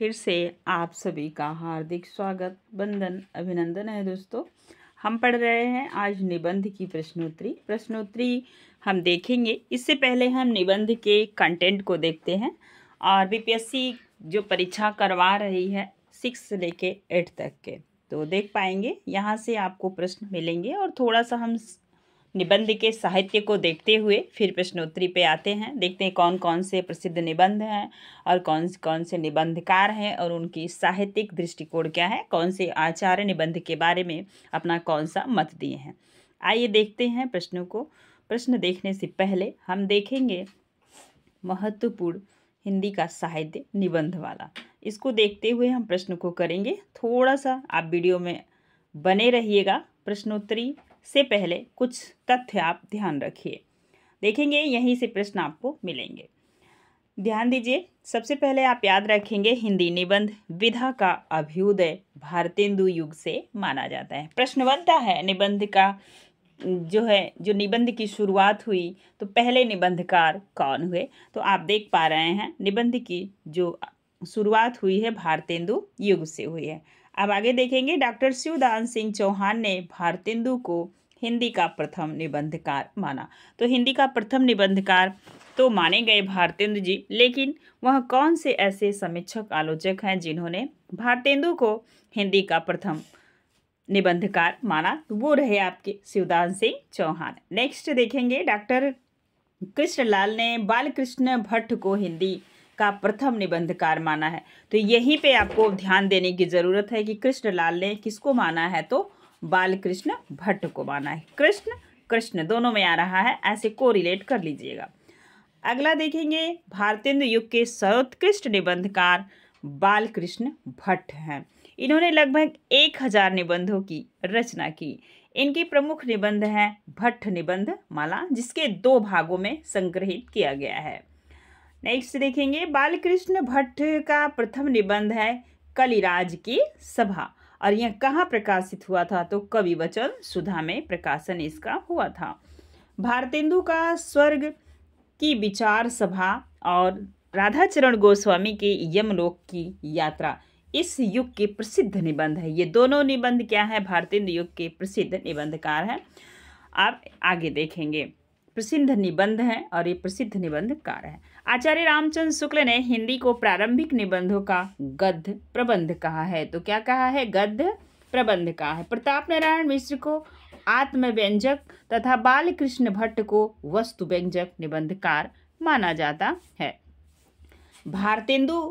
फिर से आप सभी का हार्दिक स्वागत, वंदन, अभिनंदन है दोस्तों। हम पढ़ रहे हैं आज निबंध की प्रश्नोत्तरी हम देखेंगे। इससे पहले हम निबंध के कंटेंट को देखते हैं। और बीपीएससी जो परीक्षा करवा रही है 6 से लेके 8 तक के, तो देख पाएंगे यहाँ से आपको प्रश्न मिलेंगे। और थोड़ा सा हम निबंध के साहित्य को देखते हुए फिर प्रश्नोत्तरी पे आते हैं। देखते हैं कौन कौन से प्रसिद्ध निबंध हैं और कौन कौन से निबंधकार हैं और उनकी साहित्यिक दृष्टिकोण क्या है, कौन से आचार्य निबंध के बारे में अपना कौन सा मत दिए हैं। आइए देखते हैं प्रश्नों को। प्रश्न देखने से पहले हम देखेंगे महत्वपूर्ण हिंदी का साहित्य निबंध वाला। इसको देखते हुए हम प्रश्न को करेंगे। थोड़ा सा आप वीडियो में बने रहिएगा। प्रश्नोत्तरी से पहले कुछ तथ्य आप ध्यान रखिए। देखेंगे यहीं से प्रश्न आपको मिलेंगे। ध्यान दीजिए। सबसे पहले आप याद रखेंगे हिंदी निबंध विधा का अभ्युदय भारतेंदु युग से माना जाता है। प्रश्न बनता है निबंध का जो निबंध की शुरुआत हुई तो पहले निबंधकार कौन हुए। तो आप देख पा रहे हैं निबंध की जो शुरुआत हुई है भारतेंदु युग से हुई है। अब आगे देखेंगे डॉक्टर शिवदान सिंह चौहान ने भारतेंदु को हिंदी का प्रथम निबंधकार माना। तो हिंदी का प्रथम निबंधकार तो माने गए भारतेंदु जी, लेकिन वह कौन से ऐसे समीक्षक आलोचक हैं जिन्होंने भारतेंदु को हिंदी का प्रथम निबंधकार माना। तो वो रहे आपके शिवदान सिंह चौहान। नेक्स्ट देखेंगे डॉक्टर कृष्णलाल ने बालकृष्ण भट्ट को हिंदी का प्रथम निबंधकार माना है। तो यहीं पे आपको ध्यान देने की ज़रूरत है कि कृष्णलाल ने किसको माना है, तो बालकृष्ण भट्ट को माना है। कृष्ण कृष्ण दोनों में आ रहा है, ऐसे को रिलेट कर लीजिएगा। अगला देखेंगे भारतेंदु युग के सर्वोत्कृष्ट निबंधकार बालकृष्ण भट्ट हैं। इन्होंने लगभग 1000 निबंधों की रचना की। इनकी प्रमुख निबंध है भट्ट निबंध माला, जिसके 2 भागों में संग्रहित किया गया है। नेक्स्ट देखेंगे बालकृष्ण भट्ट का प्रथम निबंध है कलिराज की सभा, और यह कहाँ प्रकाशित हुआ था, तो कवि वचन सुधा में प्रकाशन इसका हुआ था। भारतेंदु का स्वर्ग की विचार सभा और राधाचरण गोस्वामी के यमलोक की यात्रा इस युग के प्रसिद्ध निबंध है। ये दोनों निबंध क्या है, भारतेंदु युग के प्रसिद्ध निबंधकार हैं। आप आगे देखेंगे प्रसिद्ध निबंध हैं और ये प्रसिद्ध निबंधकार हैं। आचार्य रामचंद्र शुक्ल ने हिंदी को प्रारंभिक निबंधों का गद्य प्रबंध कहा है। तो क्या कहा है, गद्य प्रबंध कहा है। प्रताप नारायण मिश्र को आत्मव्यंजक तथा बालकृष्ण भट्ट को वस्तु व्यंजक निबंधकार माना जाता है। भारतेंदु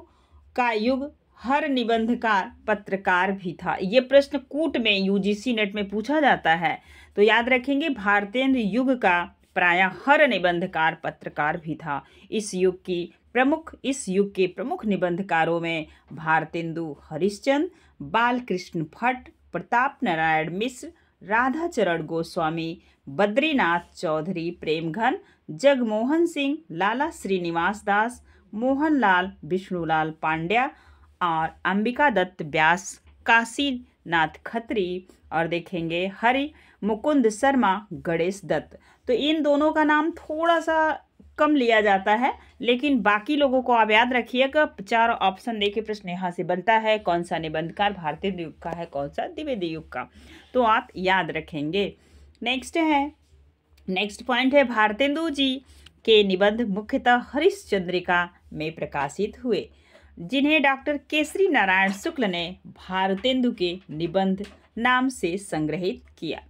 का युग हर निबंधकार पत्रकार भी था। ये प्रश्न कूट में यूजीसी नेट में पूछा जाता है। तो याद रखेंगे भारतेंदु युग का प्रायः हर निबंधकार पत्रकार भी था। इस युग के प्रमुख निबंधकारों में भारतेंदु हरिश्चंद्र, बालकृष्ण भट्ट, प्रताप नारायण मिश्र, राधाचरण गोस्वामी, बद्रीनाथ चौधरी, प्रेमघन, जगमोहन सिंह, लाला श्रीनिवास दास, मोहनलाल विष्णुलाल पांड्या और अंबिका दत्त व्यास, काशीनाथ खत्री और देखेंगे हरि मुकुंद शर्मा, गणेश दत्त। तो इन दोनों का नाम थोड़ा सा कम लिया जाता है, लेकिन बाकी लोगों को आप याद रखिएगा। 4 ऑप्शन देके प्रश्न यहाँ से बनता है, कौन सा निबंधकार भारतेंदु युग का है, कौन सा द्विवेदी युग का, तो आप याद रखेंगे। नेक्स्ट पॉइंट है भारतेंदु जी के निबंध मुख्यतः हरिश्चंद्रिका में प्रकाशित हुए, जिन्हें डॉक्टर केसरी नारायण शुक्ल ने भारतेंदु के निबंध नाम से संग्रहित किया।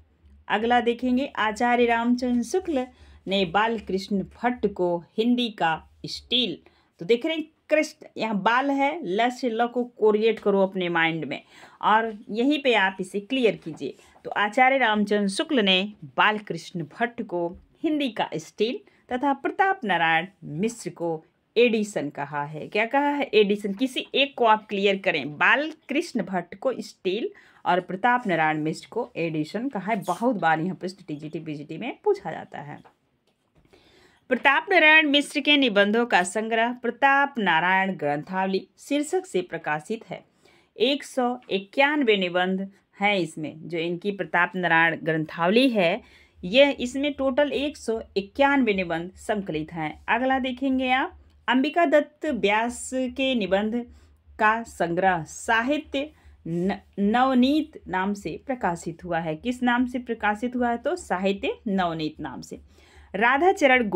अगला देखेंगे आचार्य रामचंद्र शुक्ल ने बालकृष्ण भट्ट को हिंदी का स्टील। तो देख रहे हैं कृष्ण, यहाँ बाल है, ल से ल को कोरिलेट करो अपने माइंड में और यहीं पे आप इसे क्लियर कीजिए। तो आचार्य रामचंद्र शुक्ल ने बालकृष्ण भट्ट को हिंदी का स्टील तथा प्रताप नारायण मिश्र को एडिशन कहा है। क्या कहा है, एडिशन। किसी एक को आप क्लियर करें। बालकृष्ण भट्ट को स्टील और प्रताप नारायण मिश्र को एडिशन कहा है। बहुत बार यह प्रश्न टीजीटी पीजीटी में पूछा जाता है। प्रताप नारायण मिश्र के निबंधों का संग्रह प्रताप नारायण ग्रंथावली शीर्षक से प्रकाशित है। 191 निबंध हैं इसमें। जो इनकी प्रताप नारायण ग्रंथावली है, यह इसमें टोटल 191 निबंध संकलित हैं। अगला देखेंगे आप अंबिका दत्त व्यास के निबंध का संग्रह साहित्य नवनीत नाम से प्रकाशित हुआ है। किस नाम से प्रकाशित हुआ है? तो साहित्य नवनीत नाम से। राधाचरण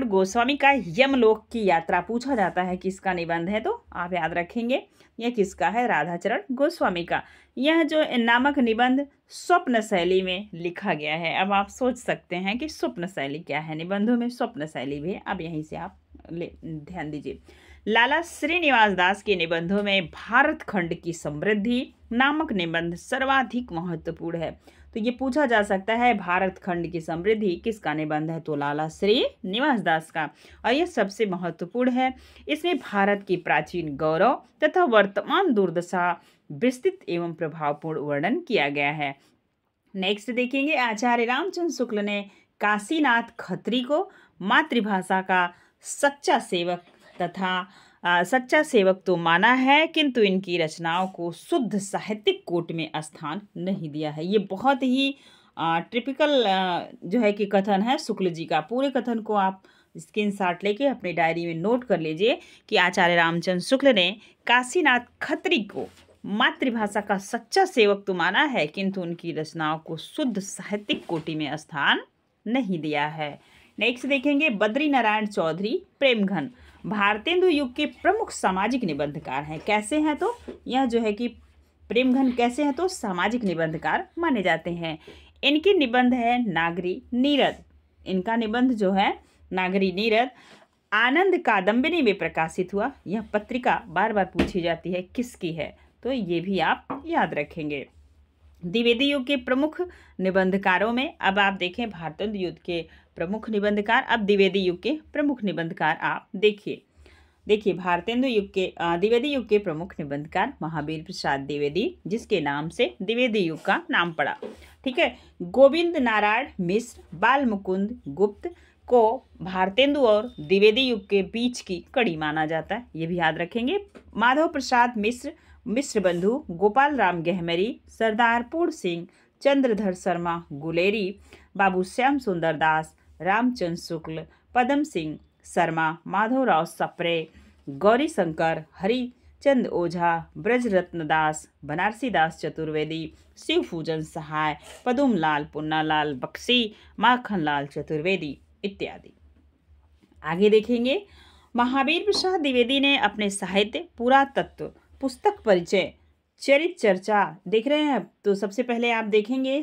गोस्वामी का यमलोक की यात्रा पूछा जाता है, किसका निबंध है? तो आप याद रखेंगे यह किसका है? राधाचरण गोस्वामी का। यह जो नामक निबंध स्वप्न शैली में लिखा गया है। अब आप सोच सकते हैं कि स्वप्न शैली क्या है? निबंधों में स्वप्न शैली भी है। अब यहीं से आप ध्यान दीजिए। लाला श्रीनिवास दास के निबंधों में भारत खंड की समृद्धि नामक निबंध सर्वाधिक महत्वपूर्ण है। तो ये पूछा जा सकता है भारत खंड की समृद्धि किसका निबंध है? तो लाला श्रीनिवास दास का, और यह सबसे महत्वपूर्ण है। इसमें भारत की प्राचीन गौरव तथा वर्तमान दुर्दशा विस्तृत एवं प्रभावपूर्ण वर्णन किया गया है। नेक्स्ट देखेंगे, आचार्य रामचंद्र शुक्ल ने काशीनाथ खत्री को मातृभाषा का सच्चा सेवक तो माना है, किंतु इनकी रचनाओं को शुद्ध साहित्यिक कोटि में स्थान नहीं दिया है। ये बहुत ही टिपिकल जो है कि कथन है शुक्ल जी का। पूरे कथन को आप स्क्रीनशॉट लेके अपनी डायरी में नोट कर लीजिए कि आचार्य रामचंद्र शुक्ल ने काशीनाथ खत्री को मातृभाषा का सच्चा सेवक तो माना है, किंतु उनकी रचनाओं को शुद्ध साहित्यिक कोटि में स्थान नहीं दिया है। नेक्स्ट देखेंगे, बद्री नारायण चौधरी प्रेमघन भारतेंदु युग के प्रमुख सामाजिक निबंधकार हैं। कैसे हैं? तो यह जो है कि प्रेमघन कैसे हैं? तो सामाजिक निबंधकार माने जाते हैं। इनके निबंध है नागरी नीरद। इनका निबंध जो है नागरी नीरद आनंद कादम्बिनी में प्रकाशित हुआ। यह पत्रिका बार बार पूछी जाती है किसकी है, तो ये भी आप याद रखेंगे। द्विवेदी युग के प्रमुख निबंधकारों में अब आप देखें भारतेंदु युग के प्रमुख निबंधकार, अब द्विवेदी युग के प्रमुख निबंधकार आप देखिए भारतेंदु युग के द्विवेदी युग के प्रमुख निबंधकार महावीर प्रसाद द्विवेदी, जिसके नाम से द्विवेदी युग का नाम पड़ा। ठीक है। गोविंद नारायण मिश्र बाल मुकुंद गुप्त को भारतेंदु और द्विवेदी युग के बीच की कड़ी माना जाता है, ये भी याद रखेंगे। माधव प्रसाद मिश्र बंधु, गोपाल राम गहमरी, सरदार पूर्ण सिंह, चंद्रधर शर्मा गुलेरी, बाबू श्याम सुंदर दास, रामचंद्र शुक्ल, पदम सिंह शर्मा, माधवराव सप्रे, गौरी शंकर, हरिचंद ओझा, ब्रजरत्न दास, बनारसी दास चतुर्वेदी, शिव पूजन सहाय, पदुमलाल पुन्नालाल बख्शी, माखनलाल चतुर्वेदी इत्यादि। आगे देखेंगे, महावीर प्रसाद द्विवेदी ने अपने साहित्य पुरातत्व पुस्तक परिचय चरित्र चर्चा देख रहे हैं, तो सबसे पहले आप देखेंगे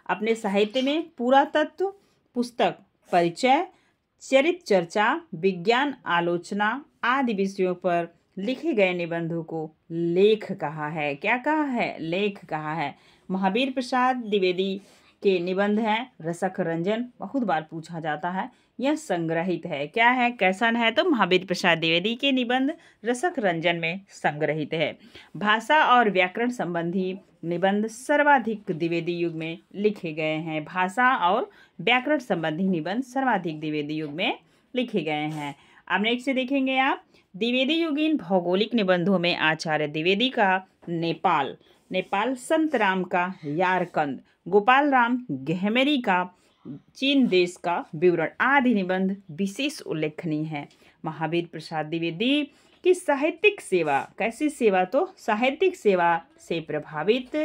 अपने साहित्य में पुरातत्व पुस्तक परिचय चरित्र चर्चा विज्ञान आलोचना आदि विषयों पर लिखे गए निबंधों को लेख कहा है। क्या कहा है? लेख कहा है। महावीर प्रसाद द्विवेदी के निबंध हैं रसक रंजन, बहुत बार पूछा जाता है। यह संग्रहित है। क्या है? कैसन है? तो महावीर प्रसाद द्विवेदी के निबंध रसक रंजन में संग्रहित है। भाषा और व्याकरण संबंधी निबंध सर्वाधिक द्विवेदी युग में लिखे गए हैं। भाषा और व्याकरण संबंधी निबंध सर्वाधिक द्विवेदी युग में लिखे गए हैं। अब नेक्स्ट देखेंगे आप, द्विवेदी युगीन भौगोलिक निबंधों में आचार्य द्विवेदी का नेपाल संत राम का यारकंद, गोपाल राम गहमेरी का चीन देश का विवरण आदि निबंध विशेष उल्लेखनीय है। महावीर प्रसाद द्विवेदी की साहित्यिक सेवा, कैसी सेवा? तो साहित्यिक सेवा से प्रभावित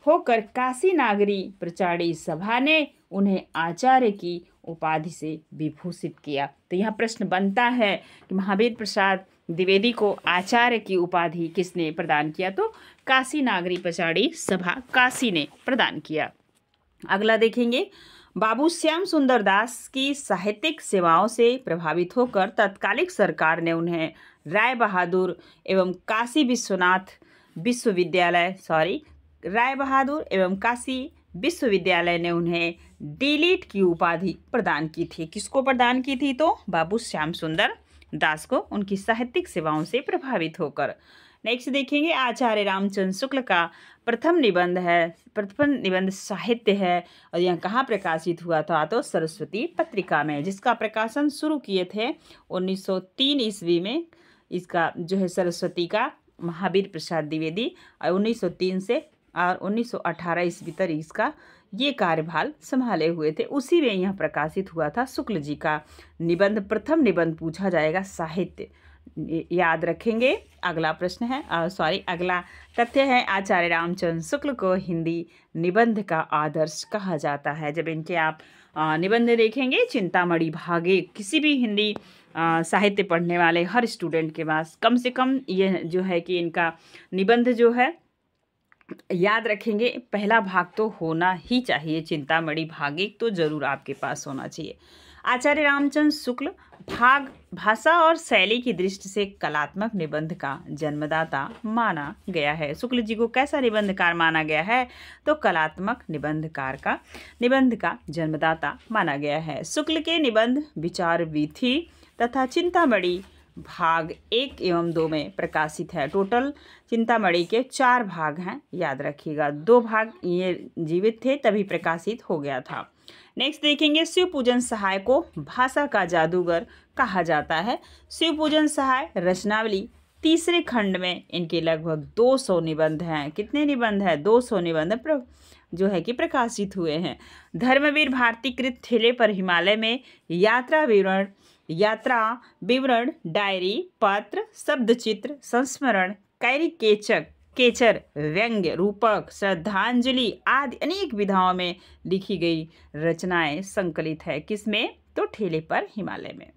होकर काशी नागरी प्रचारी सभा ने उन्हें आचार्य की उपाधि से विभूषित किया। तो यह प्रश्न बनता है कि महावीर प्रसाद द्विवेदी को आचार्य की उपाधि किसने प्रदान किया? तो काशी नागरी प्रचारी सभा काशी ने प्रदान किया। अगला देखेंगे, बाबू श्याम सुंदर दास की साहित्यिक सेवाओं से प्रभावित होकर तत्कालिक सरकार ने उन्हें राय बहादुर एवं काशी विश्वविद्यालय ने उन्हें डीलिट की उपाधि प्रदान की थी। किसको प्रदान की थी? तो बाबू श्याम सुंदर दास को, उनकी साहित्यिक सेवाओं से प्रभावित होकर। नेक्स्ट देखेंगे, आचार्य रामचंद्र शुक्ल का प्रथम निबंध साहित्य है और यह कहाँ प्रकाशित हुआ था? तो सरस्वती पत्रिका में, जिसका प्रकाशन शुरू किए थे 1903 ईस्वी में। इसका जो है सरस्वती का महावीर प्रसाद द्विवेदी, और 1903 से और 1918 ईस्वी तक इसका ये कार्यभार संभाले हुए थे। उसी में यह प्रकाशित हुआ था। शुक्ल जी का निबंध, प्रथम निबंध पूछा जाएगा साहित्य, याद रखेंगे। अगला प्रश्न है अगला तथ्य है, आचार्य रामचंद्र शुक्ल को हिंदी निबंध का आदर्श कहा जाता है। जब इनके आप निबंध देखेंगे, चिंतामणि भागे, किसी भी हिंदी साहित्य पढ़ने वाले हर स्टूडेंट के पास कम से कम ये जो है कि इनका निबंध जो है याद रखेंगे, पहला भाग तो होना ही चाहिए। चिंतामणि भागे तो जरूर आपके पास होना चाहिए। आचार्य रामचंद्र शुक्ल भाषा और शैली की दृष्टि से कलात्मक निबंध का जन्मदाता माना गया है। शुक्ल जी को कैसा निबंधकार माना गया है? तो कलात्मक निबंध का जन्मदाता माना गया है। शुक्ल के निबंध विचार वीथी तथा चिंतामणि भाग 1 एवं 2 में प्रकाशित है। टोटल चिंतामणि के 4 भाग हैं, याद रखिएगा। 2 भाग ये जीवित थे तभी प्रकाशित हो गया था। नेक्स्ट देखेंगे, शिव पूजन सहाय को भाषा का जादूगर कहा जाता है। शिव पूजन सहाय रचनावली 3रे खंड में इनके लगभग 200 निबंध हैं। कितने निबंध हैं? 200 निबंध जो है कि प्रकाशित हुए हैं। धर्मवीर भारती कृत ठेले पर हिमालय में यात्रा विवरण, डायरी, पत्र, शब्दचित्र, संस्मरण, केचर, व्यंग्य, रूपक, श्रद्धांजलि आदि अनेक विधाओं में लिखी गई रचनाएं संकलित है। किसमें? तो ठेले पर हिमालय में।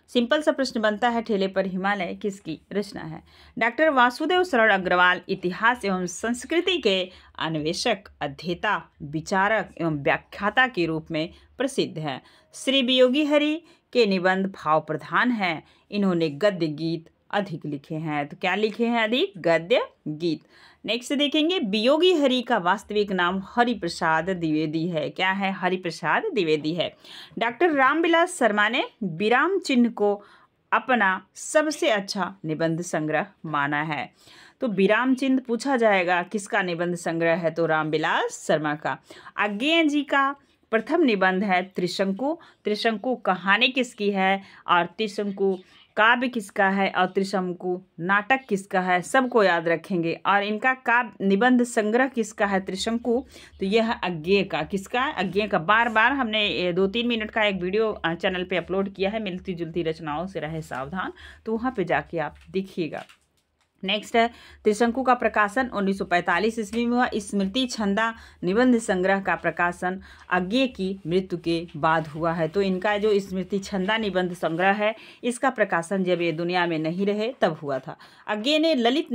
सिंपल सा प्रश्न बनता है, ठेले पर हिमालय किसकी रचना है? डॉक्टर वासुदेव शरण अग्रवाल इतिहास एवं संस्कृति के अन्वेषक, अध्येता, विचारक एवं व्याख्याता के रूप में प्रसिद्ध है। श्री वियोगी हरि के निबंध भाव प्रधान हैं। इन्होंने गद्य गीत अधिक लिखे हैं। तो क्या लिखे हैं? अधिक गद्य गीत। नेक्स्ट देखेंगे, वियोगी हरि का वास्तविक नाम हरिप्रसाद द्विवेदी है। क्या है? हरिप्रसाद द्विवेदी है। डॉक्टर रामविलास शर्मा ने विराम चिन्ह को अपना सबसे अच्छा निबंध संग्रह माना है। तो विराम चिन्ह पूछा जाएगा, किसका निबंध संग्रह है? तो रामविलास शर्मा का। अज्ञेय जी का प्रथम निबंध है त्रिशंकु कहानी किसकी है, और त्रिशंकु काव्य किसका है, और त्रिशंकु नाटक किसका है, सबको याद रखेंगे। और इनका काव्य निबंध संग्रह किसका है? त्रिशंकु। तो यह अज्ञेय का, किसका? अज्ञेय का। बार बार हमने 2-3 मिनट का एक वीडियो चैनल पे अपलोड किया है, मिलती जुलती रचनाओं से रहे सावधान, तो वहाँ पे जाके आप देखिएगा। नेक्स्ट है, त्रिशंकु का प्रकाशन 1945 ईस्वी में हुआ। स्मृति छंदा निबंध संग्रह का प्रकाशन अज्ञेय की मृत्यु के बाद हुआ है। तो इनका जो स्मृति छंदा निबंध संग्रह है, इसका प्रकाशन जब ये दुनिया में नहीं रहे तब हुआ था। अज्ञेय ने ललित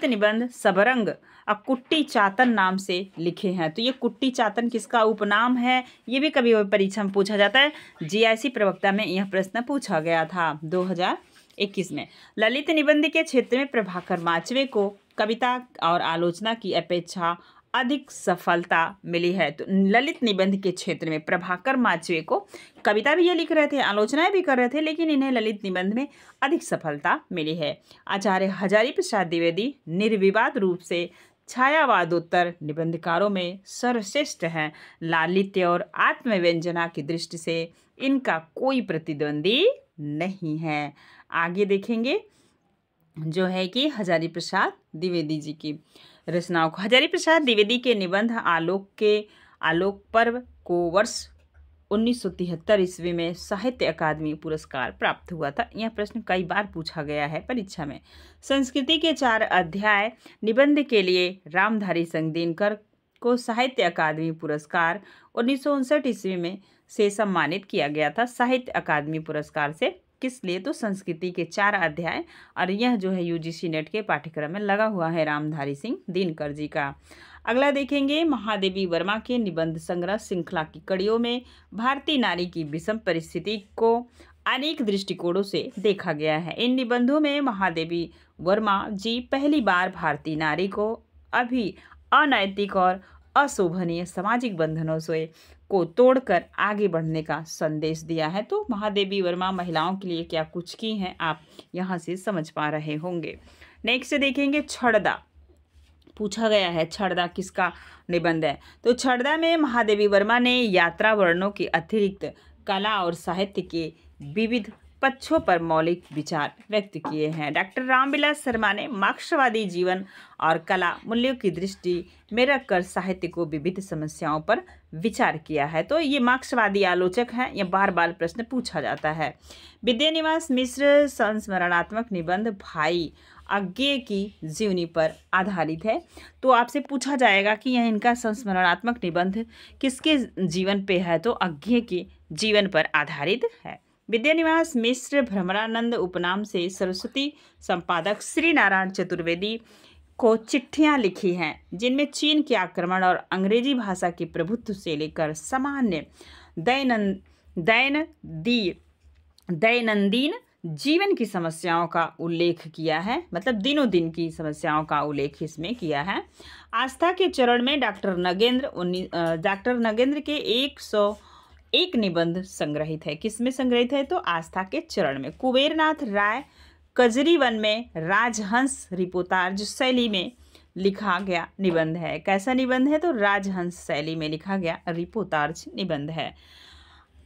निबंध सबरंग कुट्टी चातन नाम से लिखे हैं। तो ये कुट्टी चातन किसका उपनाम है? ये भी कभी परीक्षा में पूछा जाता है। जीआईसी प्रवक्ता में यह प्रश्न पूछा गया था 2021 में। ललित निबंध के क्षेत्र में प्रभाकर माचवे को कविता और आलोचना की अपेक्षा अधिक सफलता मिली है। तो ललित निबंध के क्षेत्र में प्रभाकर माचवे को कविता भी ये लिख रहे थे, आलोचनाएं भी कर रहे थे, लेकिन इन्हें ललित निबंध में अधिक सफलता मिली है। आचार्य हजारी प्रसाद द्विवेदी निर्विवाद रूप से छायावादोत्तर निबंधकारों में सर्वश्रेष्ठ हैं। लालित्य और आत्मव्यंजना की दृष्टि से इनका कोई प्रतिद्वंदी नहीं है। आगे देखेंगे जो है कि हजारी प्रसाद द्विवेदी जी की रचनाओं को। हजारी प्रसाद द्विवेदी के निबंध आलोक पर्व को वर्ष 1973 ईस्वी में साहित्य अकादमी पुरस्कार प्राप्त हुआ था। यह प्रश्न कई बार पूछा गया है परीक्षा में। संस्कृति के 4 अध्याय निबंध के लिए रामधारी सिंह दिनकर को साहित्य अकादमी पुरस्कार 1959 ईस्वी में से सम्मानित किया गया था। साहित्य अकादमी पुरस्कार से किस लिए? तो संस्कृति के 4 अध्याय, और यह जो है यूजीसी नेट के पाठ्यक्रम में लगा हुआ है रामधारी सिंह दिनकर जी का। अगला देखेंगे, महादेवी वर्मा के निबंध संग्रह श्रृंखला की कड़ियों में भारतीय नारी की विषम परिस्थिति को अनेक दृष्टिकोणों से देखा गया है। इन निबंधों में महादेवी वर्मा जी पहली बार भारतीय नारी को अभी अनैतिक और अशोभनीय सामाजिक बंधनों से को तोड़कर आगे बढ़ने का संदेश दिया है। तो महादेवी वर्मा महिलाओं के लिए क्या कुछ की हैं, आप यहाँ से समझ पा रहे होंगे। नेक्स्ट देखेंगे, छड़दा पूछा गया है। छड़दा किसका निबंध है? तो छड़दा में महादेवी वर्मा ने यात्रा वर्णनों के अतिरिक्त कला और साहित्य के विविध पक्षों पर मौलिक विचार व्यक्त किए हैं। डॉक्टर रामविलास शर्मा ने मार्क्सवादी जीवन और कला मूल्यों की दृष्टि में रखकर साहित्य को विविध समस्याओं पर विचार किया है। तो ये मार्क्सवादी आलोचक हैं, ये बार बार प्रश्न पूछा जाता है। विद्यानिवास मिश्र संस्मरणात्मक निबंध भाई अज्ञेय की जीवनी पर आधारित है। तो आपसे पूछा जाएगा कि यह इनका संस्मरणात्मक निबंध किसके जीवन पे है, तो अज्ञेय के जीवन पर आधारित है। विद्यानिवास मिश्र भ्रमरानंद उपनाम से सरस्वती संपादक श्री नारायण चतुर्वेदी को चिट्ठियां लिखी हैं, जिनमें चीन के आक्रमण और अंग्रेजी भाषा के प्रभुत्व से लेकर सामान्य दैनंदिन जीवन की समस्याओं का उल्लेख किया है। मतलब दिनों दिन की समस्याओं का उल्लेख इसमें किया है। आस्था के चरण में डॉक्टर नगेंद्र के 101 निबंध संग्रहित है। किसमें संग्रहित है, तो आस्था के चरण में। कुबेरनाथ राय कजरीवन में राजहंस रिपोर्ताज शैली में लिखा गया निबंध है। कैसा निबंध है, तो राजहंस शैली में लिखा गया रिपोर्ताज निबंध है।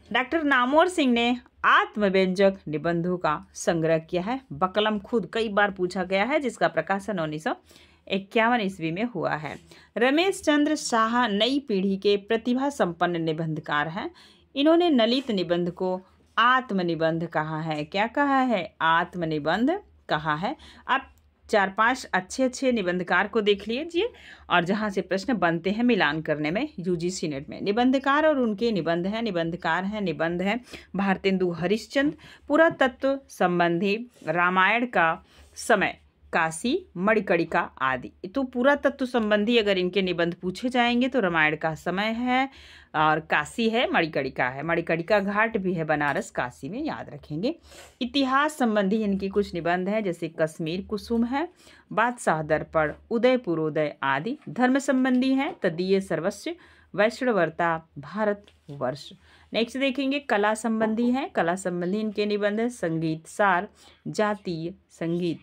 डॉक्टर नामोर सिंह ने आत्मव्यंजक निबंधों का संग्रह किया है। बकलम खुद कई बार पूछा गया है, जिसका प्रकाशन 1951 ईस्वी में हुआ है। रमेश चंद्र शाह नई पीढ़ी के प्रतिभा संपन्न निबंधकार हैं। इन्होंने ललित निबंध को आत्मनिबंध कहा है। क्या कहा है, आत्मनिबंध कहा है। आप 4-5 अच्छे निबंधकार को देख लीजिए और जहाँ से प्रश्न बनते हैं मिलान करने में यूजीसी नेट में। निबंधकार और उनके निबंध हैं, निबंधकार हैं, निबंध हैं भारतेंदु हरिश्चंद्र, पुरातत्व संबंधी, रामायण का समय, काशी, मणिकर्णिका आदि। तो पुरातत्व संबंधी अगर इनके निबंध पूछे जाएंगे तो रामायण का समय है और काशी है, मणिकर्णिका है, मणिकर्णिका घाट भी है बनारस काशी में, याद रखेंगे। इतिहास संबंधी इनकी कुछ निबंध हैं, जैसे कश्मीर कुसुम है, बादशाह दर्पण, उदयपुरोदय आदि। धर्म संबंधी हैं, तदीय सर्वस्व, वैष्णवरता, भारतवर्ष। नेक्स्ट देखेंगे कला संबंधी हैं। कला संबंधी इनके निबंध है, संगीत सार, जातीय संगीत।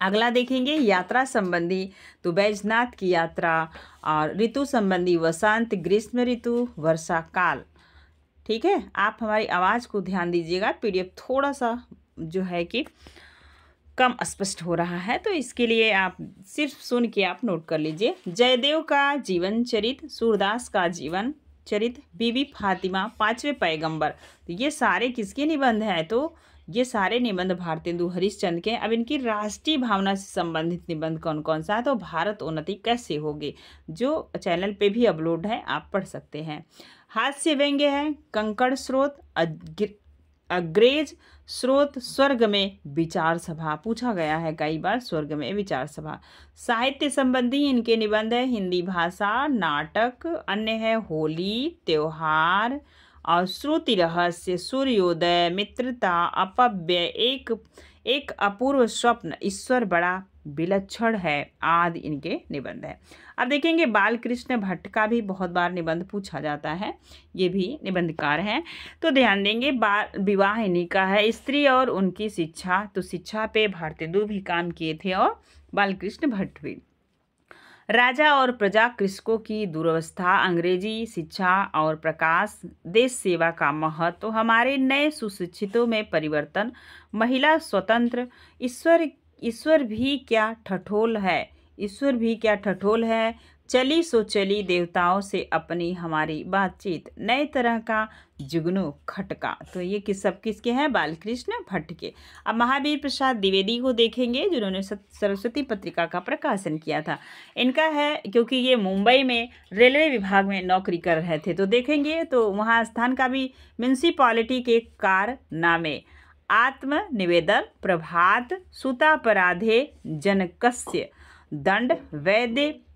अगला देखेंगे यात्रा संबंधी, तो बैजनाथ की यात्रा, और ऋतु संबंधी वसंत, ग्रीष्म ऋतु, वर्षा काल। ठीक है, आप हमारी आवाज़ को ध्यान दीजिएगा, पीडीएफ थोड़ा सा जो है कि कम स्पष्ट हो रहा है, तो इसके लिए आप सिर्फ सुन के आप नोट कर लीजिए। जयदेव का जीवन चरित, सूरदास का जीवन चरित, बीबी फातिमा, 5वें पैगंबर। तो ये सारे किसके निबंध हैं, तो ये सारे निबंध भारतेंदु हरिश्चंद्र के। अब इनकी राष्ट्रीय भावना से संबंधित निबंध कौन कौन सा है, तो भारत उन्नति कैसे होगी, जो चैनल पे भी अपलोड है, आप पढ़ सकते हैं। हास्य व्यंग्य है, कंकड़ स्रोत, अग्रेज स्रोत, स्वर्ग में विचार सभा, पूछा गया है कई बार, स्वर्ग में विचार सभा। साहित्य संबंधी इनके निबंध है, हिंदी भाषा, नाटक, अन्य है होली, त्योहार और श्रुति रहस्य, सूर्योदय, मित्रता, अपव्यय, एक अपूर्व स्वप्न, ईश्वर बड़ा विलक्षण है आदि इनके निबंध है। अब देखेंगे बालकृष्ण भट्ट का भी बहुत बार निबंध पूछा जाता है, ये भी निबंधकार हैं। तो ध्यान देंगे, बाल विवाह इन्हीं का है। स्त्री और उनकी शिक्षा, तो शिक्षा पे भारतेंदु भी काम किए थे और बालकृष्ण भट्ट भी। राजा और प्रजा, कृषकों की दुर्वस्था, अंग्रेजी शिक्षा और प्रकाश, देश सेवा का महत्व, हमारे नए सुशिक्षितों में परिवर्तन, महिला स्वतंत्र, ईश्वर भी क्या ठठोल है, ईश्वर भी क्या ठठोल है, चली सो चली देवताओं से अपनी हमारी बातचीत, नए तरह का जुगनू खटका। तो ये सब किसके हैं, बालकृष्ण भट्ट के। अब महावीर प्रसाद द्विवेदी को देखेंगे, जिन्होंने सरस्वती पत्रिका का प्रकाशन किया था। इनका है, क्योंकि ये मुंबई में रेलवे विभाग में नौकरी कर रहे थे, तो देखेंगे तो वहाँ स्थान का भी म्यूनसिपालिटी के कारनामे, आत्म निवेदन, प्रभात, सुतापराधे, जनकस्य दंड,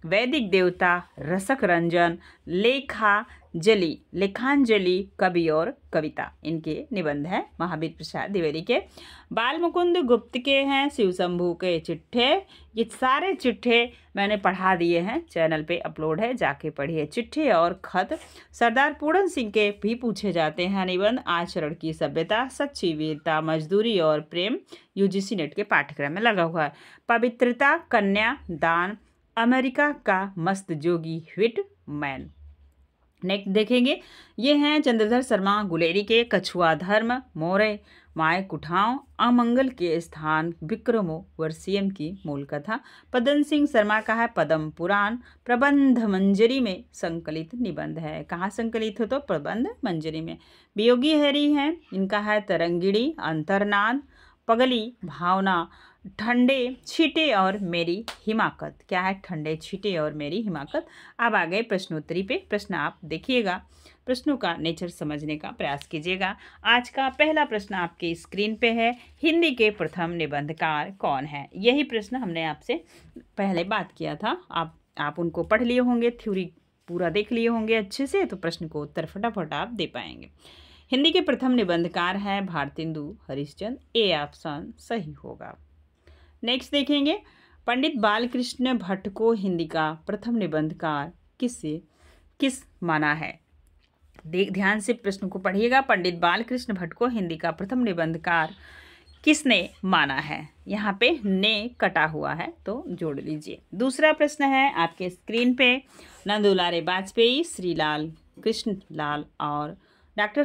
वैदिक देवता, रसक रंजन, लेखांजलि, कवि और कविता, इनके निबंध हैं महावीर प्रसाद द्विवेदी के। बाल मुकुंद गुप्त के हैं, शिव शंभू के चिट्ठे। ये सारे चिट्ठे मैंने पढ़ा दिए हैं, चैनल पे अपलोड है, जाके पढ़िए। चिट्ठे और खत, सरदार पूरन सिंह के भी पूछे जाते हैं निबंध। आचरण की सभ्यता, सच्ची वीरता, मजदूरी और प्रेम, यूजीसी नेट के पाठ्यक्रम में लगा हुआ है। पवित्रता, कन्या दान, अमेरिका का मस्त जोगी व्हिट मैन। नेक्स्ट देखेंगे, ये हैं चंद्रधर शर्मा गुलेरी के, कछुआ धर्म, माय कुठाओं अमंगल के स्थान विक्रमो वर्षियम की मूल कथा। पदम सिंह शर्मा का है पद्म पुराण प्रबंध मंजरी में संकलित निबंध है। कहाँ संकलित हो तो प्रबंध मंजरी में। वियोगी हरि हैं, इनका है तरंगिणी अंतर्नाद पगली भावना ठंडे छींटे और मेरी हिमाकत। क्या है? ठंडे छींटे और मेरी हिमाकत। अब आ गए प्रश्नोत्तरी पे। प्रश्न आप देखिएगा, प्रश्नों का नेचर समझने का प्रयास कीजिएगा। आज का पहला प्रश्न आपके स्क्रीन पे है, हिंदी के प्रथम निबंधकार कौन है? यही प्रश्न हमने आपसे पहले बात किया था। आप उनको पढ़ लिए होंगे, थ्योरी पूरा देख लिए होंगे अच्छे से, तो प्रश्न को उत्तर फटाफट आप दे पाएंगे। हिंदी के प्रथम निबंधकार हैं भारतेंदु हरिश्चंद्र। ए ऑप्शन सही होगा। नेक्स्ट देखेंगे, पंडित बालकृष्ण भट्ट को हिंदी का प्रथम निबंधकार किस माना है? ध्यान से प्रश्न को पढ़िएगा। पंडित बालकृष्ण भट्ट को हिंदी का प्रथम निबंधकार किसने माना है? यहाँ पे ने कटा हुआ है तो जोड़ लीजिए। दूसरा प्रश्न है आपके स्क्रीन पे, नंदुलारे वाजपेयी, श्रीलाल कृष्णलाल और डॉक्टर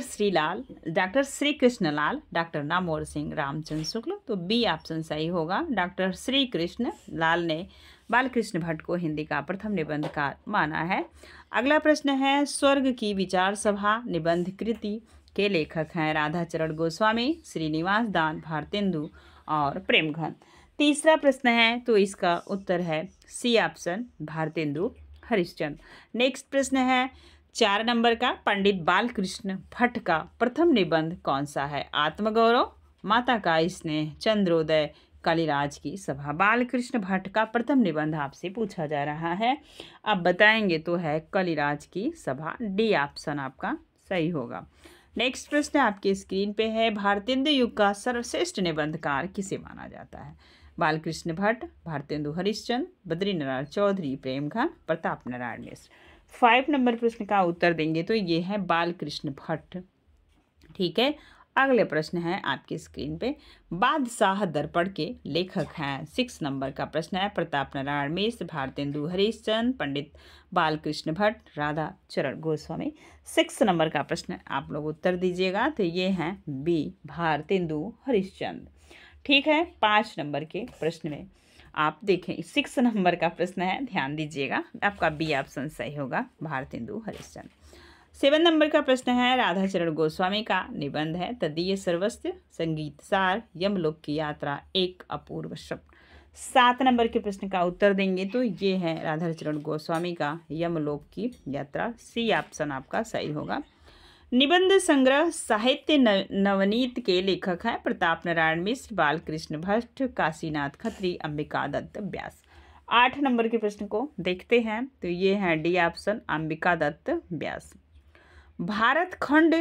श्री कृष्णलाल, डॉक्टर नामवर सिंह, रामचंद्र शुक्ल। तो बी ऑप्शन सही होगा। डॉक्टर श्री कृष्ण लाल ने बालकृष्ण भट्ट को हिंदी का प्रथम निबंधकार माना है। अगला प्रश्न है, स्वर्ग की विचार सभा निबंध कृति के लेखक हैं राधाचरण गोस्वामी, श्रीनिवास दान, भारतेंदु और प्रेमघन। तीसरा प्रश्न है तो इसका उत्तर है C option Bharatendu Harishchandra. Next प्रश्न है 4 नंबर का, पंडित बालकृष्ण भट्ट का प्रथम निबंध कौन सा है? आत्मगौरव, माता का स्नेह, चंद्रोदय, कालिराज की सभा। बालकृष्ण भट्ट का प्रथम निबंध आपसे पूछा जा रहा है, आप बताएंगे तो है कालिराज की सभा। डी ऑप्शन आपका सही होगा। नेक्स्ट प्रश्न आपके स्क्रीन पे है, भारतेंदु युग का सर्वश्रेष्ठ निबंधकार किसे माना जाता है? बालकृष्ण भट्ट, भारतेंदु हरिश्चंद्र, बद्रीनारायण चौधरी, प्रेमघन, प्रताप नारायण मिश्र। 5 नंबर प्रश्न का उत्तर देंगे तो ये है बालकृष्ण भट्ट। ठीक है, अगले प्रश्न है आपके स्क्रीन पे, बादशाह दर्पण के लेखक हैं। 6 नंबर का प्रश्न है, प्रताप नारायण मिश्र, भारतेंदु हरिश्चंद्र, पंडित बालकृष्ण भट्ट, राधा चरण गोस्वामी। 6 नंबर का प्रश्न आप लोग उत्तर दीजिएगा तो ये हैं बी भारतेंदु हरिश्चंद्र। ठीक है, 5 नंबर के प्रश्न में आप देखें 6 नंबर का प्रश्न है, ध्यान दीजिएगा, आपका बी ऑप्शन सही होगा भारतेंदु हरिश्चंद्र। 7 नंबर का प्रश्न है, राधाचरण गोस्वामी का निबंध है तदीय सर्वस्व संगीत सार यमलोक की यात्रा एक अपूर्व शब्द। 7 नंबर के प्रश्न का उत्तर देंगे तो ये है राधाचरण गोस्वामी का यमलोक की यात्रा। सी ऑप्शन आपका सही होगा। निबंध संग्रह साहित्य नवनीत के लेखक हैं प्रताप नारायण मिश्र, बालकृष्ण भट्ट, काशीनाथ खत्री, अंबिका दत्त व्यास। 8 नंबर के प्रश्न को देखते हैं तो ये है डी ऑप्शन अंबिका दत्त व्यास। भारत खंड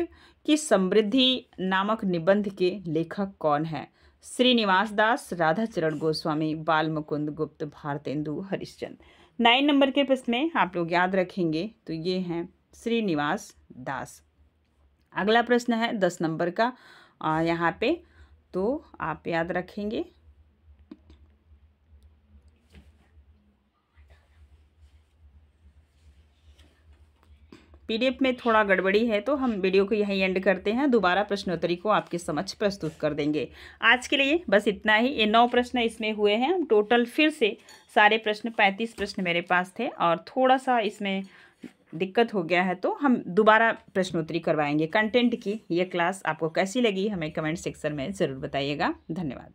की समृद्धि नामक निबंध के लेखक कौन है? श्रीनिवास दास, राधाचरण गोस्वामी, बाल मुकुंद गुप्त, भारतेंदु हरिश्चंद्र। 9 नंबर के प्रश्न में आप लोग याद रखेंगे तो ये हैं श्रीनिवास दास। अगला प्रश्न है 10 नंबर का, यहाँ पे तो आप याद रखेंगे पीडीएफ में थोड़ा गड़बड़ी है तो हम वीडियो को यहीं एंड करते हैं, दोबारा प्रश्नोत्तरी को आपके समक्ष प्रस्तुत कर देंगे। आज के लिए बस इतना ही। ये 9 प्रश्न इसमें हुए हैं, हम टोटल फिर से सारे प्रश्न 35 प्रश्न मेरे पास थे और थोड़ा सा इसमें दिक्कत हो गया है तो हम दोबारा प्रश्नोत्तरी करवाएंगे। कंटेंट की ये क्लास आपको कैसी लगी हमें कमेंट सेक्शन में ज़रूर बताइएगा। धन्यवाद।